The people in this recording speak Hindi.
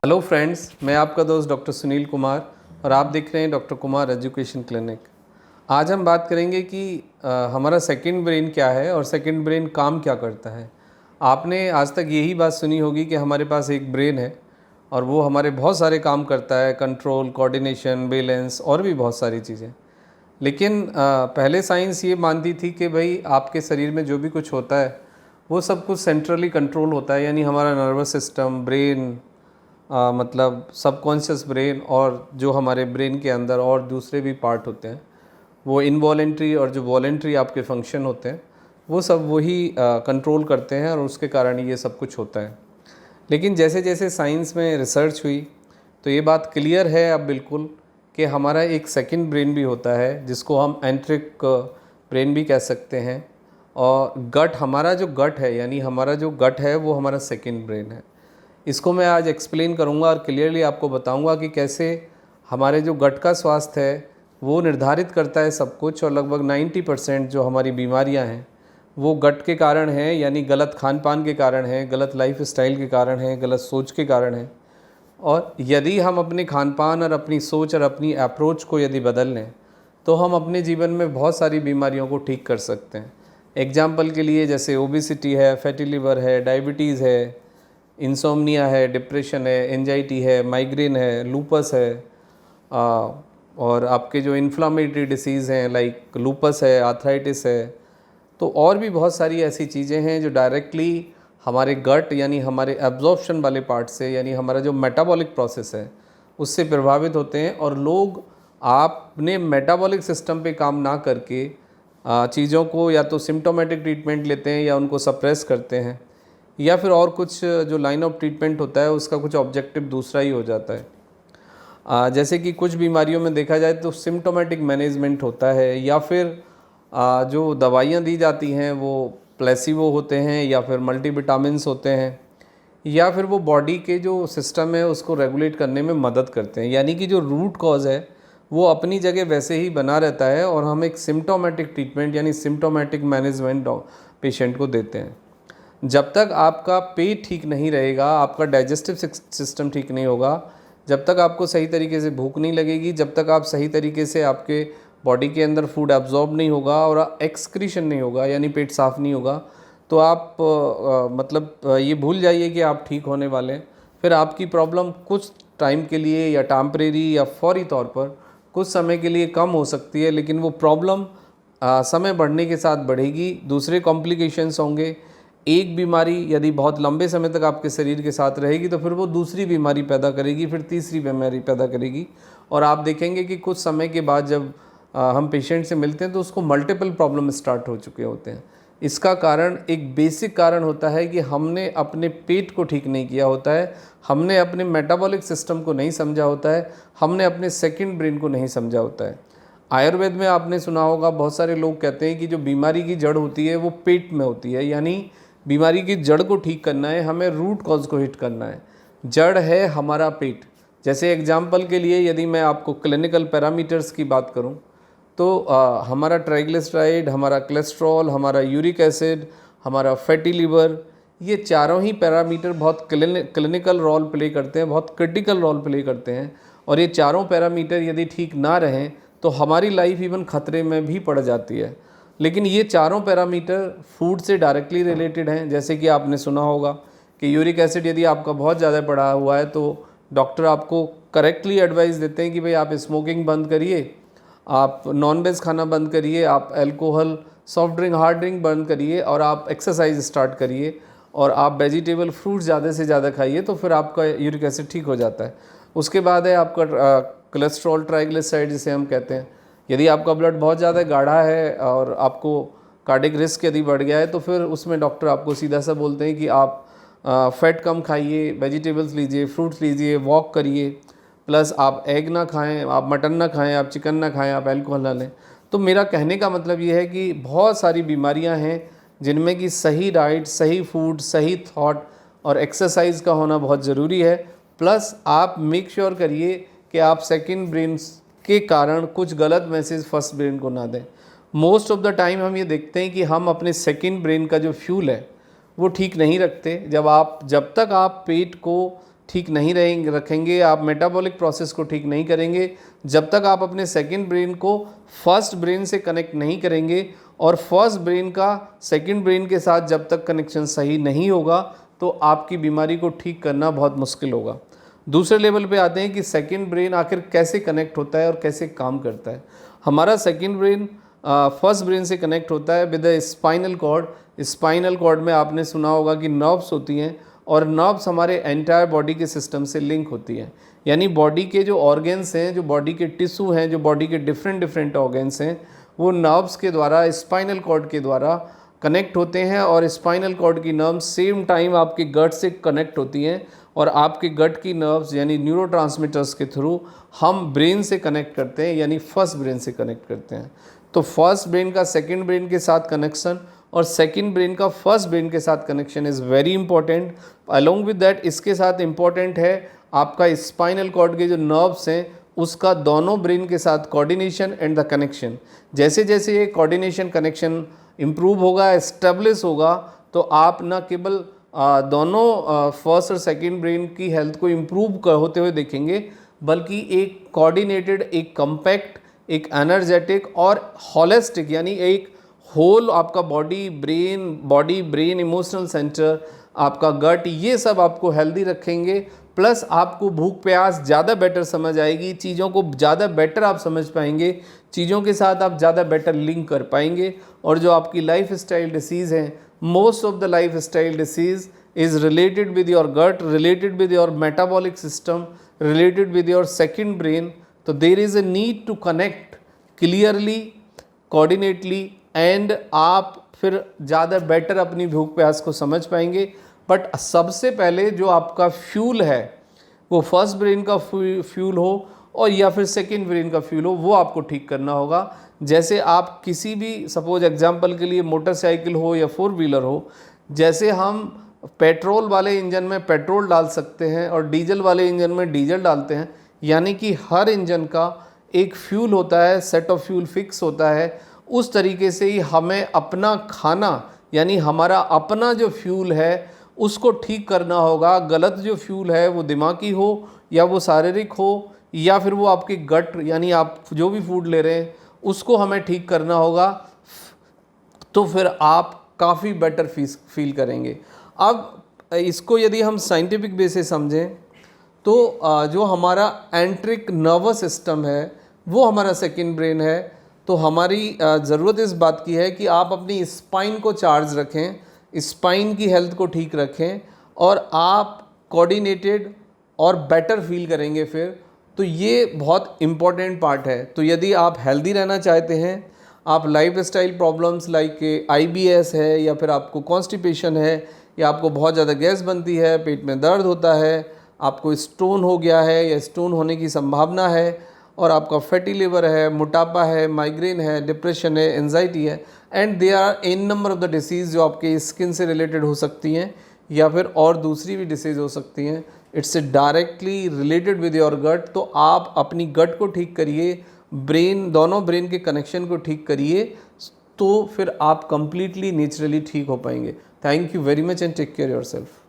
हेलो फ्रेंड्स, मैं आपका दोस्त डॉक्टर सुनील कुमार और आप देख रहे हैं डॉक्टर कुमार एजुकेशन क्लिनिक। आज हम बात करेंगे कि हमारा सेकंड ब्रेन क्या है और सेकंड ब्रेन काम क्या करता है। आपने आज तक यही बात सुनी होगी कि हमारे पास एक ब्रेन है और वो हमारे बहुत सारे काम करता है, कंट्रोल, कोऑर्डिनेशन, बैलेंस और भी बहुत सारी चीज़ें। लेकिन पहले साइंस ये मानती थी कि भाई आपके शरीर में जो भी कुछ होता है वो सब कुछ सेंट्रली कंट्रोल होता है, यानी हमारा नर्वस सिस्टम, ब्रेन, मतलब सबकॉन्शियस ब्रेन और जो हमारे ब्रेन के अंदर और दूसरे भी पार्ट होते हैं, वो इनवॉलेंट्री और जो वॉलेंट्री आपके फंक्शन होते हैं वो सब वही कंट्रोल करते हैं और उसके कारण ये सब कुछ होता है। लेकिन जैसे जैसे साइंस में रिसर्च हुई तो ये बात क्लियर है अब बिल्कुल कि हमारा एक सेकंड ब्रेन भी होता है जिसको हम एंट्रिक ब्रेन भी कह सकते हैं। और गट, हमारा जो गट है, यानी हमारा जो गट है वो हमारा सेकंड ब्रेन है। इसको मैं आज एक्सप्लेन करूंगा और क्लियरली आपको बताऊंगा कि कैसे हमारे जो गट का स्वास्थ्य है वो निर्धारित करता है सब कुछ, और लगभग 90% जो हमारी बीमारियां हैं वो गट के कारण हैं, यानी गलत खान पान के कारण है, गलत लाइफ स्टाइल के कारण है, गलत सोच के कारण है। और यदि हम अपने खान पान और अपनी सोच और अपनी अप्रोच को यदि बदल लें तो हम अपने जीवन में बहुत सारी बीमारियों को ठीक कर सकते हैं। एग्जाम्पल के लिए जैसे ओबेसिटी है, फैटी लिवर है, डायबिटीज़ है, इंसोम्निया है, डिप्रेशन है, एंजाइटी है, माइग्रेन है, लूपस है, और आपके जो इन्फ्लामेटरी डिसीज़ हैं लाइक लूपस है, आर्थराइटिस है। तो और भी बहुत सारी ऐसी चीज़ें हैं जो डायरेक्टली हमारे गट यानी हमारे एब्जॉर्प्शन वाले पार्ट से, यानी हमारा जो मेटाबॉलिक प्रोसेस है उससे प्रभावित होते हैं। और लोग आपने मेटाबॉलिक सिस्टम पे काम ना करके चीज़ों को या तो सिम्टोमेटिक ट्रीटमेंट लेते हैं या उनको सप्रेस करते हैं, या फिर और कुछ जो लाइन ऑफ ट्रीटमेंट होता है उसका कुछ ऑब्जेक्टिव दूसरा ही हो जाता है। जैसे कि कुछ बीमारियों में देखा जाए तो सिम्टोमेटिक मैनेजमेंट होता है, या फिर जो दवाइयाँ दी जाती हैं वो प्लेसिबो होते हैं, या फिर मल्टीविटामिन्स होते हैं, या फिर वो बॉडी के जो सिस्टम है उसको रेगुलेट करने में मदद करते हैं। यानी कि जो रूट कॉज है वो अपनी जगह वैसे ही बना रहता है और हम एक सिम्टोमेटिक ट्रीटमेंट यानी सिम्टोमेटिक मैनेजमेंट पेशेंट को देते हैं। जब तक आपका पेट ठीक नहीं रहेगा, आपका डाइजेस्टिव सिस्टम ठीक नहीं होगा, जब तक आपको सही तरीके से भूख नहीं लगेगी, जब तक आप सही तरीके से आपके बॉडी के अंदर फूड एब्जॉर्ब नहीं होगा और एक्सक्रीशन नहीं होगा यानी पेट साफ़ नहीं होगा, तो आप ये भूल जाइए कि आप ठीक होने वाले हैं। फिर आपकी प्रॉब्लम कुछ टाइम के लिए या टेम्परेरी या फौरी तौर पर कुछ समय के लिए कम हो सकती है, लेकिन वो प्रॉब्लम समय बढ़ने के साथ बढ़ेगी, दूसरे कॉम्प्लिकेशंस होंगे। एक बीमारी यदि बहुत लंबे समय तक आपके शरीर के साथ रहेगी तो फिर वो दूसरी बीमारी पैदा करेगी, फिर तीसरी बीमारी पैदा करेगी, और आप देखेंगे कि कुछ समय के बाद जब हम पेशेंट से मिलते हैं तो उसको मल्टीपल प्रॉब्लम स्टार्ट हो चुके होते हैं। इसका कारण, एक बेसिक कारण होता है कि हमने अपने पेट को ठीक नहीं किया होता है, हमने अपने मेटाबॉलिक सिस्टम को नहीं समझा होता है, हमने अपने सेकंड ब्रेन को नहीं समझा होता है। आयुर्वेद में आपने सुना होगा, बहुत सारे लोग कहते हैं कि जो बीमारी की जड़ होती है वो पेट में होती है, यानी बीमारी की जड़ को ठीक करना है, हमें रूट कॉज को हिट करना है। जड़ है हमारा पेट। जैसे एग्जाम्पल के लिए यदि मैं आपको क्लिनिकल पैरामीटर्स की बात करूं तो हमारा ट्राइग्लिसराइड, हमारा कोलेस्ट्रॉल, हमारा यूरिक एसिड, हमारा फैटी लिवर, ये चारों ही पैरामीटर बहुत क्लिनिकल रोल प्ले करते हैं, बहुत क्रिटिकल रोल प्ले करते हैं। और ये चारों पैरामीटर यदि ठीक ना रहें तो हमारी लाइफ इवन खतरे में भी पड़ जाती है। लेकिन ये चारों पैरामीटर फूड से डायरेक्टली रिलेटेड हैं। जैसे कि आपने सुना होगा कि यूरिक एसिड यदि आपका बहुत ज़्यादा बढ़ा हुआ है तो डॉक्टर आपको करेक्टली एडवाइस देते हैं कि भाई आप स्मोकिंग बंद करिए, आप नॉन वेज खाना बंद करिए, आप alcohol, soft drink, hard drink बंद करिए, और आप एक्सरसाइज स्टार्ट करिए, और आप वेजिटेबल फ्रूट ज़्यादा से ज़्यादा खाइए, तो फिर आपका यूरिक एसिड ठीक हो जाता है। उसके बाद है आपका कोलेस्ट्रॉल, ट्राइग्लिसराइड जिसे हम कहते हैं। यदि आपका ब्लड बहुत ज़्यादा गाढ़ा है और आपको कार्डिक रिस्क यदि बढ़ गया है तो फिर उसमें डॉक्टर आपको सीधा सा बोलते हैं कि आप फैट कम खाइए, वेजिटेबल्स लीजिए, फ्रूट्स लीजिए, वॉक करिए, प्लस आप एग ना खाएं, आप मटन ना खाएं, आप चिकन ना खाएं, आप अल्कोहल ना लें। तो मेरा कहने का मतलब ये है कि बहुत सारी बीमारियां हैं जिनमें कि सही डाइट, सही फूड, सही थॉट और एक्सरसाइज का होना बहुत ज़रूरी है। प्लस आप मेक श्योर करिए कि आप सेकंड ब्रेन के कारण कुछ गलत मैसेज फर्स्ट ब्रेन को ना दें। मोस्ट ऑफ द टाइम हम ये देखते हैं कि हम अपने सेकंड ब्रेन का जो फ्यूल है वो ठीक नहीं रखते। जब तक आप पेट को ठीक नहीं रहेंगे रखेंगे, आप मेटाबॉलिक प्रोसेस को ठीक नहीं करेंगे, जब तक आप अपने सेकंड ब्रेन को फर्स्ट ब्रेन से कनेक्ट नहीं करेंगे और फर्स्ट ब्रेन का सेकंड ब्रेन के साथ जब तक कनेक्शन सही नहीं होगा तो आपकी बीमारी को ठीक करना बहुत मुश्किल होगा। दूसरे लेवल पे आते हैं कि सेकंड ब्रेन आखिर कैसे कनेक्ट होता है और कैसे काम करता है। हमारा सेकंड ब्रेन फर्स्ट ब्रेन से कनेक्ट होता है with the spinal cord. Spinal cord में आपने सुना होगा कि नर्व्स होती हैं और नर्व्स हमारे एंटायर बॉडी के सिस्टम से लिंक होती हैं, यानी बॉडी के जो ऑर्गन्स हैं, जो बॉडी के टिश्यू हैं, जो बॉडी के डिफरेंट ऑर्गन्स हैं, वो नर्व्स के द्वारा, स्पाइनल कॉर्ड के द्वारा कनेक्ट होते हैं। और स्पाइनल कॉर्ड की नर्व्स सेम टाइम आपके गट से कनेक्ट होती हैं और आपके गट की नर्व्स यानी न्यूरोट्रांसमीटर्स के थ्रू हम ब्रेन से कनेक्ट करते हैं, यानी फर्स्ट ब्रेन से कनेक्ट करते हैं। तो फर्स्ट ब्रेन का सेकंड ब्रेन के साथ कनेक्शन और सेकंड ब्रेन का फर्स्ट ब्रेन के साथ connection is very important. Along with that इसके साथ इम्पॉर्टेंट है आपका स्पाइनल कॉर्ड के जो नर्व्स हैं उसका दोनों ब्रेन के साथ कोऑर्डिनेशन एंड द कनेक्शन। जैसे जैसे ये कोऑर्डिनेशन कनेक्शन इम्प्रूव होगा, एस्टेब्लिश होगा, तो आप न केवल दोनों फर्स्ट और सेकंड ब्रेन की हेल्थ को इम्प्रूव होते हुए देखेंगे, बल्कि एक कोऑर्डिनेटेड, एक कम्पैक्ट, एक एनर्जेटिक और होलिस्टिक यानी एक होल आपका बॉडी ब्रेन इमोशनल सेंटर, आपका गट, ये सब आपको हेल्दी रखेंगे। प्लस आपको भूख प्यास ज़्यादा बेटर समझ आएगी, चीज़ों को ज़्यादा बेटर आप समझ पाएंगे, चीज़ों के साथ आप ज़्यादा बेटर लिंक कर पाएंगे। और जो आपकी लाइफ स्टाइल डिसीज़ हैं, most of the lifestyle diseases is related with your gut, related with your metabolic system, related with your second brain. तो there is a need to connect clearly, coordinately, and आप फिर ज़्यादा बेटर अपनी भूख प्यास को समझ पाएंगे। बट सबसे पहले जो आपका फ्यूल है वो फर्स्ट ब्रेन का फ्यूल हो और या फिर सेकंड ब्रेन का फ्यूल हो, वो आपको ठीक करना होगा। जैसे आप किसी भी, सपोज एग्जांपल के लिए मोटरसाइकिल हो या फोर व्हीलर हो, जैसे हम पेट्रोल वाले इंजन में पेट्रोल डाल सकते हैं और डीजल वाले इंजन में डीजल डालते हैं, यानी कि हर इंजन का एक फ्यूल होता है, सेट ऑफ फ्यूल फिक्स होता है। उस तरीके से ही हमें अपना खाना यानी हमारा अपना जो फ्यूल है उसको ठीक करना होगा। गलत जो फ्यूल है वो दिमागी हो या वो शारीरिक हो या फिर वो आपकी गट यानी आप जो भी फूड ले रहे हैं उसको हमें ठीक करना होगा, तो फिर आप काफ़ी बेटर फील करेंगे। अब इसको यदि हम साइंटिफिक वे से समझें तो जो हमारा एंट्रिक नर्वस सिस्टम है वो हमारा सेकंड ब्रेन है। तो हमारी ज़रूरत इस बात की है कि आप अपनी स्पाइन को चार्ज रखें, स्पाइन की हेल्थ को ठीक रखें और आप कोऑर्डिनेटेड और बेटर फील करेंगे फिर। तो ये बहुत इम्पॉर्टेंट पार्ट है। तो यदि आप हेल्दी रहना चाहते हैं, आप life style problems like IBS है या फिर आपको कॉन्स्टिपेशन है या आपको बहुत ज़्यादा गैस बनती है, पेट में दर्द होता है, आपको स्टोन हो गया है या स्टोन होने की संभावना है और आपका फैटी लिवर है, मोटापा है, माइग्रेन है, डिप्रेशन है, एंजाइटी है, and they are an number of the disease जो आपके स्किन से रिलेटेड हो सकती हैं या फिर और दूसरी भी डिसीज़ हो सकती हैं। It's directly related with your gut. तो आप अपनी गट को ठीक करिए, दोनों ब्रेन के कनेक्शन को ठीक करिए, तो फिर आप कंप्लीटली नेचुरली ठीक हो पाएंगे। Thank you very much and take care yourself.